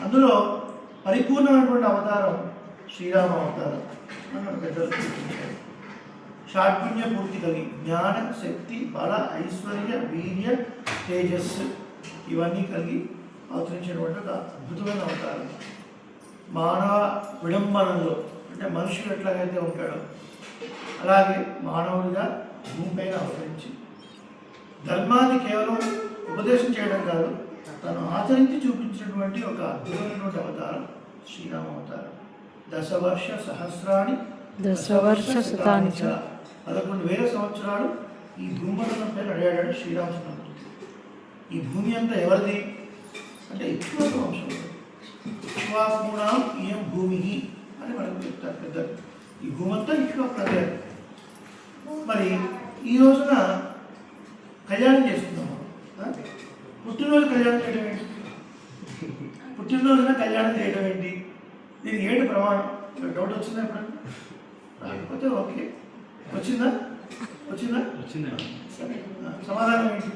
అందులో పరిపూర్ణమైనటువంటి అవతారం శ్రీరామ అవతారం అని మన పెద్దలు సూచించారు. షాడ్పుణ్య పూర్తి కలిగి జ్ఞాన, శక్తి, బల, ఐశ్వర్య, వీర్య, తేజస్సు ఇవన్నీ కలిగి అవతరించినటువంటి ఒక అద్భుతమైన అవతారం. మానవ విడంబనంలో అంటే మనుషులు ఎట్లాగైతే ఉంటాడో అలాగే మానవుడిగా భూమిపైన అవతరించి ధర్మాన్ని కేవలం ఉపదేశం చేయడం కాదు, తను ఆచరించి చూపించినటువంటి ఒక అద్భుతమైనటువంటి అవతారం శ్రీరామ అవతారం. దశవర్ష సహస్రాణి 11,000 సంవత్సరాలు ఈ భూమండలం పైన అడిగాడు శ్రీరామచంద్రమూర్తి. ఈ భూమి అంతా ఎవరిది అంటే ఇక్ష్వాకు వంశం. ఇక్ష్వాకుణాం ఇయం భూమి అని మనకు చెప్తారు పెద్దలు. ఈ భూమి అంతా ఇక్ష్వాకు అదే. మరి ఈ రోజున కళ్యాణం చేసుకున్నాము. పుట్టినరోజు కళ్యాణం చేయడం ఏంటి? పుట్టినరోజున కళ్యాణం చేయడం ఏంటి? దీనికి ఏంటి ప్రమాణం? డౌట్ వచ్చిందా ఎప్పుడన్నా? రాకపోతే ఓకే. వచ్చిందా? సరే, సమాధానం ఏంటి?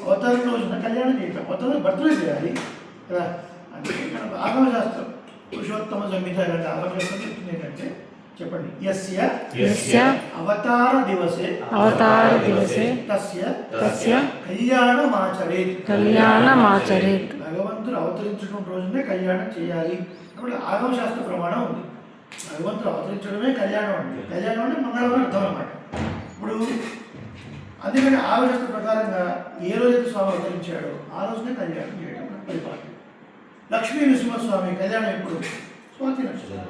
అవతారం రోజున కళ్యాణం చేయటం, అవతారం బర్త్డే చేయాలి కదా. అంటే ఆగమశాస్త్రం పురుషోత్తమ సంహిత ఇలాంటి ఆగమశాస్త్రం చెప్తుంది ఏంటంటే, చెప్పండి. యస్య అవతార దివసే తస్య కళ్యాణమాచరేత్. భగవంతుడు అవతరించడం రోజునే కళ్యాణం చేయాలి. అప్పుడు ఆగమశాస్త్ర ప్రమాణం ఉంది. భగవంతుడు అవతరించడమే కళ్యాణం అంటే, కళ్యాణం అంటే మంగళవారం అర్థం అన్నమాట. ఇప్పుడు అందుకని ఆగమశాస్త్ర ప్రకారంగా ఏ రోజైతే స్వామి అవతరించాడో ఆ రోజునే కళ్యాణం చేయడం పరిపాలన. లక్ష్మీ నృసింహస్వామి కళ్యాణం ఎప్పుడు? స్వాతి నక్షత్రం.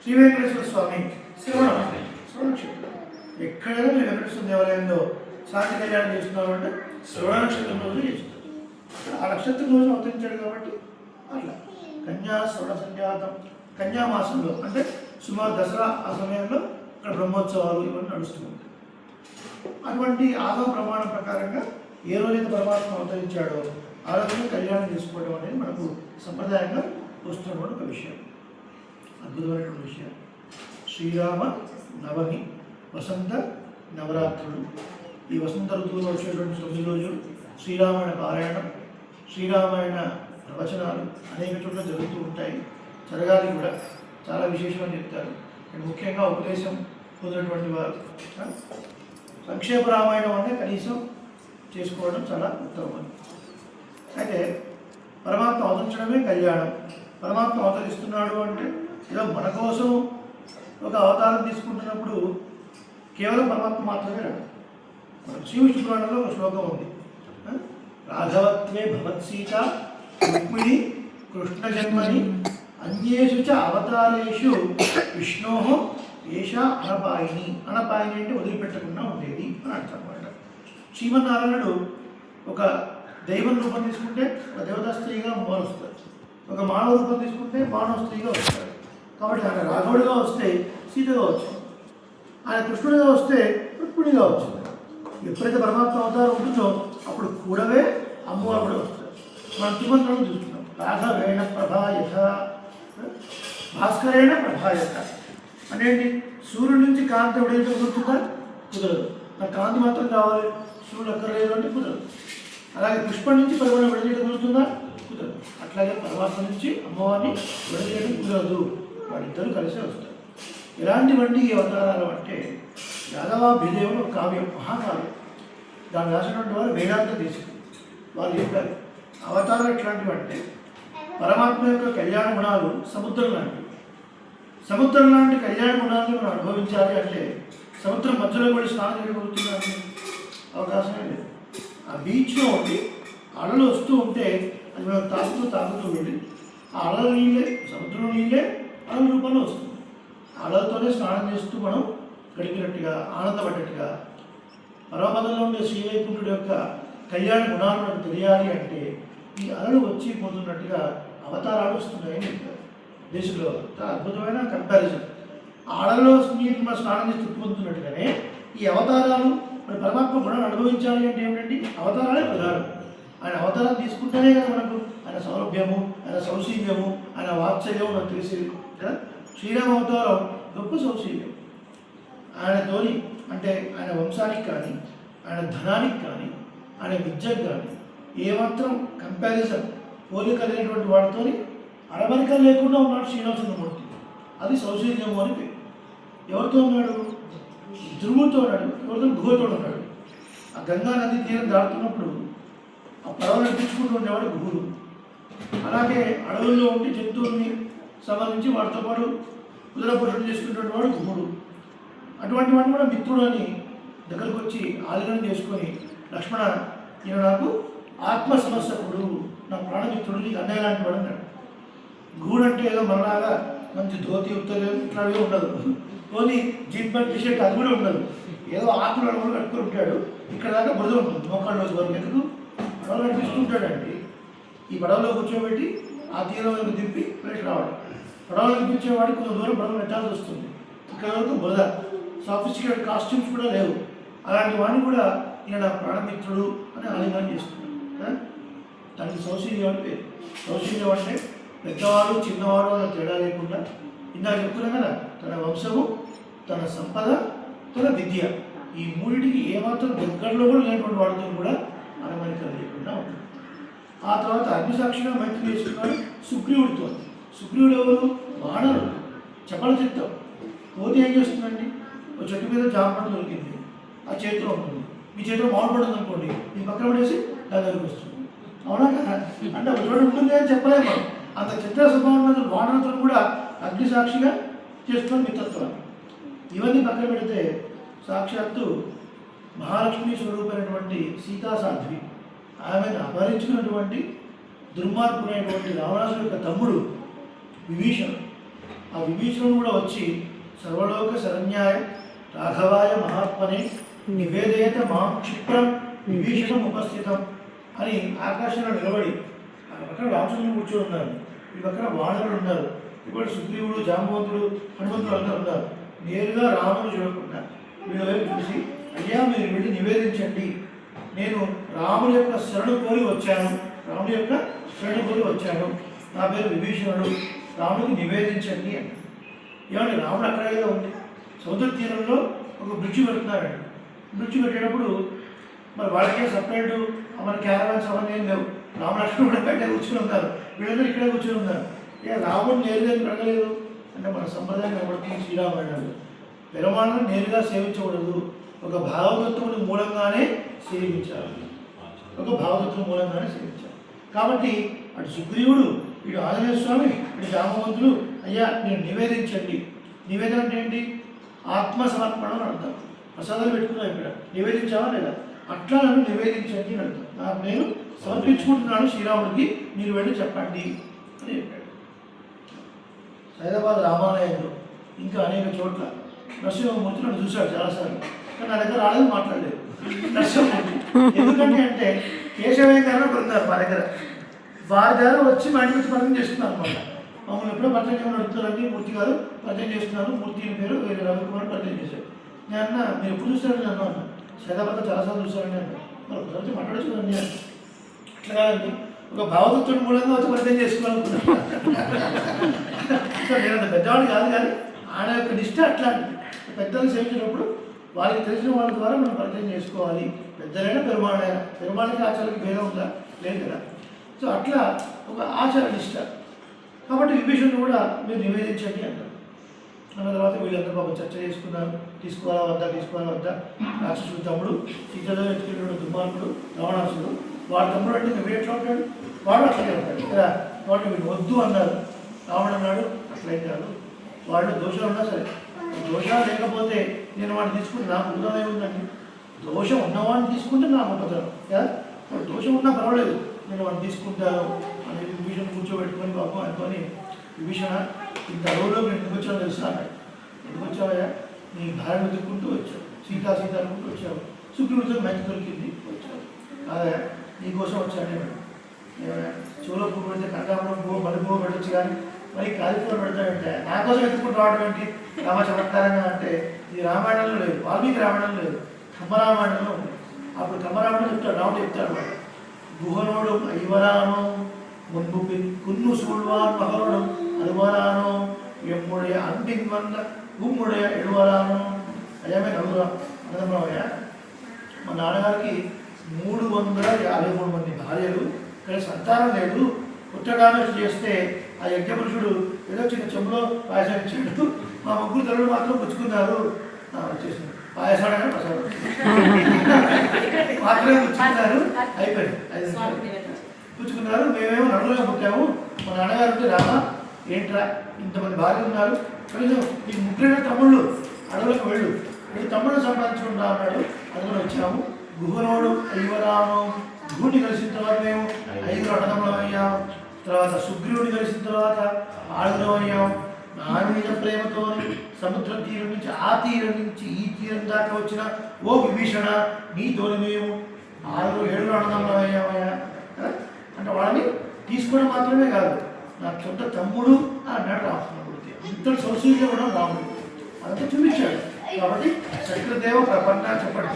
శ్రీ వెంకటేశ్వర స్వామి శ్రవణ నక్షత్రం. ఎక్కడైనా మీరు వెంకటేశ్వర దేవాలయంలో స్వాతి కళ్యాణం చేస్తున్నారు అంటే శ్రవణ నక్షత్రం రోజు చేస్తున్నారు. ఆ నక్షత్రం రోజు అవతరించాడు కాబట్టి అట్లా కన్యా శ్రవణ సంజాతం కన్యామాసంలో అంటే సుమారు దసరా ఆ సమయంలో ఇక్కడ బ్రహ్మోత్సవాలు ఇవన్నీ నడుస్తూ ఉంటాయి. అటువంటి ఆగమ ప్రమాణం ప్రకారంగా ఏ రోజైతే పరమాత్మ అవతరించాడో ఆ రోజున కళ్యాణం చేసుకోవడం అనేది మనకు సంప్రదాయంగా వస్తున్నటువంటి ఒక విషయం, అద్భుతమైనటువంటి విషయం. శ్రీరామ నవమి వసంత నవరాత్రులు. ఈ వసంత ఋతువులో వచ్చేటువంటి 9 రోజులు శ్రీరామాయణ పారాయణం, శ్రీరామాయణ ప్రవచనాలు అనేక చోట్ల జరుగుతూ ఉంటాయి. జరగాలి కూడా, చాలా విశేషమని చెప్తారు. ముఖ్యంగా ఉపదేశం పొందినటువంటి వారు సంక్షేప రామాయణం అంటే కనీసం చేసుకోవడం చాలా ఉత్తమం. అయితే పరమాత్మ అవతరించడమే కళ్యాణం. పరమాత్మ అవతరిస్తున్నాడు అంటే ఏదో మన కోసం ఒక అవతారం తీసుకుంటున్నప్పుడు కేవలం పరమాత్మ మాత్రమే రాడు. శ్రీవిష్ణు పురాణంలో ఒక శ్లోకం ఉంది. రాఘవత్వే భవత్సీత రుక్మిణి కృష్ణ జన్మని అన్యేషు చ అవతారేషు విష్ణో ఏషా అనపాయిని. అనపాయిని అంటే వదిలిపెట్టకుండా ఉండేది అని అర్థం అన్నమాట. శ్రీమన్నారాయణుడు ఒక దైవం రూపం తీసుకుంటే ఒక దేవతా స్త్రీగా మారుస్తాడు, ఒక మానవ రూపం తీసుకుంటే మానవ స్త్రీగా వస్తాడు. కాబట్టి ఆయన రాఘవుడిగా వస్తే సీతగా వచ్చింది, ఆయన కృష్ణుడిగా వస్తే రుక్మిణిగా వచ్చింది. ఎప్పుడైతే పరమాత్మ అవతారం ఉంటుందో అప్పుడు కూడవే అమ్మవారు కూడా వస్తారు. మనం తిరుమంత్రం చూస్తున్నాం. రాఘవేణ ప్రభాయత భాస్కరేణ ప్రభాయత అంటే ఏంటి? సూర్యుడి నుంచి కాంతి ఉదయించడం కుదురుతుందా? కుదరదు. నాకు కాంతి మాత్రం కావాలి, సూర్యుడు అక్కర్లేదు అంటే కుదరదు. అలాగే పుష్పం నుంచి పరిమాణం విడదీయడం కుదురుతుందా? కుదరదు. అట్లాగే పరమాత్మ నుంచి అమ్మవారిని విడదీయడం కుదరదు. వాళ్ళిద్దరూ కలిసే వస్తారు. ఎలాంటివంటి ఈ అవతారాలు అంటే యాదవాభ్యుదయం ఒక కావ్యం, మహాకావ్యం. దాన్ని రాసినటువంటి వారు వేదాంతం తీసుకుంది. వాళ్ళు చెప్పారు అవతారం ఎట్లాంటివి అంటే పరమాత్మ యొక్క కళ్యాణ గుణాలు సముద్రం లాంటివి. సముద్రం లాంటి కళ్యాణ గుణాలను మనం అనుభవించాలి అంటే సముద్రం మధ్యలో కూడా స్నానం చేయగలుగుతున్నాను అవకాశమే లేదు. ఆ బీచ్లో ఉండి అలలు వస్తూ ఉంటే అది మనం తాగుతూ వెళ్ళి ఆ అలల నీళ్ళే సముద్రం నీళ్ళే అలల రూపంలో వస్తుంది. అలలతోనే స్నానం చేస్తూ మనం గడిపినట్టుగా ఆనందపడ్డట్టుగా పరమపదంలో ఉండే శ్రీవైకుంఠుడి యొక్క కళ్యాణ గుణాలు మనకు తెలియాలి అంటే ఈ అలలు వచ్చి పోతున్నట్టుగా అవతారాలు వస్తున్నాయని చెప్తారు. దేశంలో చాలా అద్భుతమైన కంపారిజన్. అలలలో నీటిని మనం స్నానం చేసి తృప్తిపొందుతున్నట్టుగానే ఈ అవతారాలు మరి పరమాత్మ గుణాలు అనుభవించాలి అంటే ఏమిటండి? అవతారాలే ప్రధానం. ఆయన అవతారం తీసుకుంటేనే కదా మనకు ఆయన సౌలభ్యము, ఆయన సౌశీల్యము, ఆయన వాత్సల్యము మనకు తెలిసేది కదా. శ్రీరామ అవతారం గొప్ప సౌశీల్యం. ఆయనతోని అంటే ఆయన వంశానికి కానీ, ఆయన ధనానికి కానీ, ఆయన విద్యకు కానీ, ఏమాత్రం కంపారిజన్ పోలిక లేనటువంటి వాడితో అడమరిక లేకుండా ఉన్నాడు శ్రీనివాసచంద్రమూర్తి. అది సౌశీల్యము అని పేరు. ఎవరితో ఉన్నాడు? ధ్రువుతో ఉన్నాడు. ఎవరితో? గుహతో ఉన్నాడు. ఆ గంగా నది తీరం దాటుతున్నప్పుడు ఆ పడవలు నడిపించుకుంటూ ఉండేవాడు గుహుడు. అలాగే అడవుల్లో ఉండి జంతువుల్ని సంబంధించి వాటితో పాటు కుదిరపురుషుడు చేసుకునేటువంటి వాడు గుహుడు. అటువంటి వాడిని కూడా మిత్రుడు అని దగ్గరకు వచ్చి ఆలింగనం చేసుకొని, లక్ష్మణ, ఈయన నాకు ఆత్మ సమస్యకుడు, నా ప్రాణమిత్రుడు, నీకు అన్నయ్య లాంటి వాడు అన్నాడు. గుహుడు అంటే ఏదో మనలాగా మంచి ధోతి ఉత్తరం ఇట్లాగే ఉండదు, ఓన్లీ జీప్ టీ షర్ట్ అది కూడా ఉండదు. ఏదో ఆకులు అడవులు కట్టుకొని ఉంటాడు. ఇక్కడ దాకా బురద ఉంటుంది మోకాళ్ళ వరకు. ఎందుకు? పడవలు నడిపిస్తుంటాడండి. ఈ పడవలో కూర్చోబెట్టి ఆ తీరంలోకి దింపి వెళ్ళి రావడం. పడవలు నడిపించేవాడు కొంత దూరం పడవలు పెట్టాల్సి వస్తుంది. ఇక్కడ వరకు బురద, సాఫిస్టికేటెడ్ కాస్ట్యూమ్స్ కూడా లేవు. అలాంటి వాడిని కూడా ఈయన ప్రాణమిత్రుడు అని ఆలింగనం చేసుకున్నాడు. దానికి సౌశీల్యం అని పేరు. సౌశీల్యం అంటే పెద్దవాడు చిన్నవాడు అన్న తేడా లేకుండా, ఇందాక చెప్తున్నాం కదా, తన వంశము, తన సంపద, తన విద్య, ఈ మూడింటికి ఏమాత్రం దగ్గరలో కూడా లేనటువంటి వాడితో కూడా అరమరిక లేకుండా ఉంటుంది. ఆ తర్వాత అగ్నిసాక్షిగా మైత్రి చేసుకున్నాడు సుగ్రీవుడితో. సుగ్రీవుడు ఎవరు? వానరుడు, చపల చిత్తం. పోతే ఏం చేస్తుందండి? ఒక చెట్టు మీద జామపండు దొరికింది, ఆ చేతిలో ఉంటుంది. మీ చేతిలో మామిడి పడుతుంది అనుకోండి, మీ పక్కన పడేసి దాని దగ్గరికి వస్తుంది. అవునా కదా? అంటే ఒక చోట ఉంటుంది అని చెప్పలేము మనం. అంత చిత్ర స్వభావం వానరుతో కూడా అగ్నిసాక్షిగా చేసుకుని మిత్రత్వాన్ని. ఇవన్నీ పక్కన పెడితే సాక్షాత్తు మహాలక్ష్మి స్వరూపమైనటువంటి సీతాసాధ్వి, ఆమెను అపహరించుకున్నటువంటి దుర్మార్గుడైనటువంటి రావణాసుడు యొక్క తమ్ముడు విభీషణుడు. ఆ విభీషణుడు కూడా వచ్చి సర్వలోక శరణ్యాయ రాఘవాయ మహాత్మనే నివేదయత మాం క్షిప్రం విభీషణం ఉపస్థితం అని ఆకాశంలో నిలబడి, ఆ పక్కన రామచంద్రుడు కూర్చొని ఉన్నారు, ఈ పక్కన వానరులు ఉన్నారు, ఇప్పుడు సుగ్రీవుడు, జాంబవంతుడు, హనుమంతుడు అందరూ ఉన్నారు. నేరుగా రాముడు చూడకుండా వీళ్ళ వైపు చూసి, అయ్యా మీరు వెళ్ళి నివేదించండి, నేను రాముడి యొక్క శరణు కోరి వచ్చాను, రాముడి యొక్క శరణు కోరి వచ్చాను, నా పేరు విభీషణుడు, రాముడికి నివేదించండి అని. ఏమంటే రాముడు అక్కడ ఏదో ఉంది, సముద్ర తీరంలో ఒక బ్రిడ్జి పెడుతున్నారండి. బ్రిడ్జి పెట్టేటప్పుడు మరి వాళ్ళకే సపరేటు మన క్యారవాన్స్ అవన్నీ ఏం లేవు. రామలక్ష్మణుడు కూడా బయట కూర్చొని ఉన్నారు, వీళ్ళందరూ ఇక్కడే కూర్చొని ఉన్నారు. ఇక రాముడు నేరుగా అడగలేదు అంటే మన సంప్రదాయం కనబడుతుంది. శ్రీరామాయణాలు పెరుమాళ్ళను నేరుగా సేవించకూడదు, ఒక భావతత్వముని మూలంగానే సేవించాలి, ఒక భావతత్వం మూలంగానే సేవించాలి. కాబట్టి అటు సుగ్రీవుడు, ఇటు ఆంజనేయ స్వామి, ఇటు జాంబవంతుడు, అయ్యా నేను నివేదించండి. నివేదన అంటే ఏంటి? ఆత్మ సమర్పణ అని అర్థం. ప్రసాదాలు పెట్టుకున్నాం ఇక్కడ, నివేదించావా లేదా? అట్లా నన్ను నివేదించండి అని అర్థం. నాకు నేను సమర్పించుకుంటున్నాను శ్రీరాముడికి, మీరు వెళ్ళి చెప్పండి అని చెప్పాడు. హైదరాబాద్ రామాలయంలో ఇంకా అనేక చోట్ల నరసింహమూర్తి నన్ను చూశాడు చాలాసార్లు, కానీ నా దగ్గర రాలేదు, మాట్లాడలేదు నరసింహమూర్తి. ఎందుకంటే అంటే కేశవేకరణ పొందారు మా దగ్గర, వారి దగ్గర వచ్చి మా ఇంటికి వచ్చి పరిచయం చేస్తున్నారు అనమాట. మమ్మల్ని ఎప్పుడో పరిచయం చేయమని అడుగుతారండి, మూర్తి గారు పరిచయం చేస్తున్నాను, మూర్తి పేరు వేరే రవికుమార్ పరిచయం చేశారు. నేను అన్న మీరు ఎప్పుడు చూస్తారని నన్ను అన్న, హైదరాబాద్ చాలాసార్లు చూస్తారని అన్న, మరి ఒకసారి మాట్లాడచ్చు కదండి అని. అట్లా కాదండి, ఒక భావతత్వం మూలంగా వచ్చి పరిచయం చేసుకోవాలనుకున్నాను. సో నేను అంత పెద్దవాడు కాదు, కానీ ఆయన యొక్క నిష్ట అట్లాంటిది. పెద్దలు సేవించినప్పుడు వారికి తెలిసిన వాళ్ళ ద్వారా మనం పరిచయం చేసుకోవాలి. పెద్దలైనా పెరుమాళైనా, పెరుమాళకి ఆచారానికి భేదం ఉందా? లేదు కదా. సో అట్లా ఒక ఆచార నిష్ట. కాబట్టి విభీషణుడు కూడా మీరు నివేదించండి అంటారు. అన్న తర్వాత వీళ్ళందరూ పాపం చర్చ చేసుకున్నారు, తీసుకోవాలా వద్దా. రాక్షసుడు తమ్ముడు, సీతలో ఎత్తుకున్న దుర్మార్గుడు రావణాసుడు, వాడి తమ్ముడు అంటే నువ్వు ఎట్లా ఉంటాడు, వాడు అట్లనే ఉంటాడు కదా. వాడు వీడు వద్దు అన్నారు, రావణ అన్నాడు అట్లయితే కాదు, వాళ్ళు దోషాలు ఉన్నా సరే, దోషాలు లేకపోతే నేను వాడిని తీసుకుంటే నాకు ఉపద్రవం ఏముందండి? దోషం ఉన్నవాడిని తీసుకుంటే నాకు ఉపద్రవం కదా. వాడు దోషం ఉన్నా పర్వాలేదు, నేను వాడిని తీసుకుంటాను అని విభీషణ కూర్చోబెట్టుకొని పాపం అనుకొని, విభీషణ ఇంత అడవులో నేను ఎందుకు వచ్చావు తెలుసా అన్నాడు. ఎందుకు వచ్చావా? నీ భార్యను వెతుక్కుంటూ వచ్చావు, సీత అనుకుంటూ వచ్చావు, సుగ్రీవుడితో మంచి దొరికింది వచ్చావు, అదే నీకోసం వచ్చాను. చెవులో పువ్వు పెడితే కనకాంబరం పువ్వు, మల్లె పువ్వు పెట్టచ్చు, కానీ మరి కాలిఫ్లవర్ పెడతాడంటే నా కోసం వెతుక్కుంటూ రావడం ఏంటి? రామ చమత్కారంగా అంటే ఇది రామాయణంలో లేదు, వాల్మీకి రామాయణంలో లేదు, కమ్మరామాయణంలో ఉంది. అప్పుడు కమ్మరామాయణం చెప్తాడు, రాముడు చెప్తాడు, గుహనోడు ఐవరానో మున్పు కున్ను సూழ்వాన్ మహరుడు అరువరానో ఎమ్ముடைய అంటిన్ వల్ల గుమ్ముடைய ఎడువరానో. అయ్యామే నలుగురా అన్నదమ్మయ్య. మా నాన్నగారికి 353 మంది భార్యలు, కానీ సంతానం లేదు. పుత్రకామేష్టి చేస్తే ఆ యజ్ఞపురుషుడు ఏదో చిన్న చెంబులో పాయసం ఇచ్చాడు. మా ముగ్గురు తల్లులు మాత్రం పుచ్చుకున్నారు. వచ్చేసింది పాయసాడని ప్రసాదం మాత్రమే పుచ్చుకున్నారు. అయిపోయింది 5 నిమిషాలు పుచ్చుకున్నారు. మేమేమో నడువులో పుట్టాము. మా నాన్నగారు ఉంటే రామా ఏంట్రా ఇంతమంది భార్యలు ఉన్నారు, కనీసం నీకు ముగ్గురైన తమ్ముళ్ళు అడవులకు వెళ్ళు, నీ తమ్ముళ్ళు సంపాదించుకుంటా అన్నాడు. అందులో వచ్చాము. గుహనోడు ఐవరాము, గుహుని కలిసిన తర్వాత మేము 5 అన్నదమ్ములం అయ్యాం. తర్వాత సుగ్రీవుని కలిసిన తర్వాత 6 అయ్యాం. నా మీద ప్రేమతో సముద్రం తీరం నుంచి ఆ తీరం నుంచి ఈ తీరం దాకా వచ్చిన ఓ విభీషణ, నీతోని మేము 6-7 అన్నదమ్ములం అయ్యామయ్యా. అంటే వాళ్ళని తీసుకోవడం మాత్రమే కాదు, నా సొంత తమ్ముడు అన్నాడు రామచంద్రమూర్తి. ఇంత సొసైటీలో కూడా రాముడు అదంతా చూపించాడు. కాబట్టి సకృదేవ ప్రపన్న చెప్పండి.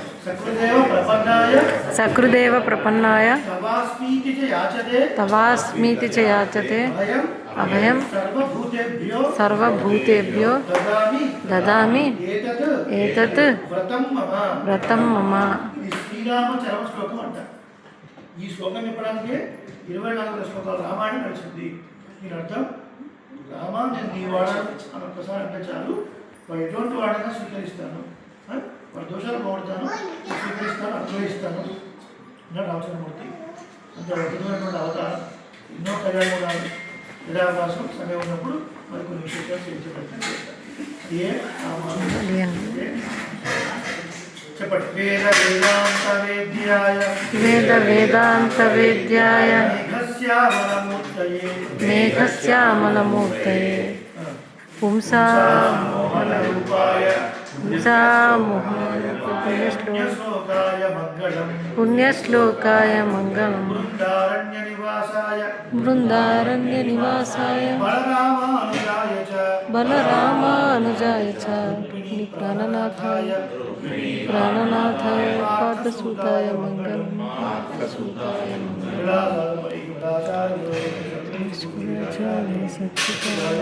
సకృదేవ ప్రపన్నాయ తవాస్మీతి చ యాచతే అభయం సర్వభూతేభ్యో దదామి ఏతత్ వ్రతం మమ. శ్రీరామ చరమ శ్లోకం అంటారు. ఈ శ్లోకం చెప్పడానికి 24 శ్లోకాలు రామాయణం నడిచింది. దీని అర్థం రామా నేను నీ వాడను అని ఒక్కసారి అంటే చాలు, వాడు ఎటువంటి వాడైనా స్వీకరిస్తాను, వాడి దోషాలు పోగొడతాను, స్వీకరిస్తాను, అనుగ్రహిస్తాను అన్నాడు రామచంద్రమూర్తి. అంత అద్భుతమైనటువంటి అవతారం. ఎన్నో కళ్యాణాలు విరావాసం సమయం ఉన్నప్పుడు మరి కొన్ని విశేషాలు చేయించబడతాను. ఏ చెప్పండి. వేద వేదాంత వేద్యాయ మేఘశ్యామలమూర్తయే పుణ్యశ్లోకాయ మంగళం బృందారణ్య నివాసాయ బలరామానుజాయ చ ప్రాణనాథాయ పాదసూతాయ మంగళం. సత్యకాయ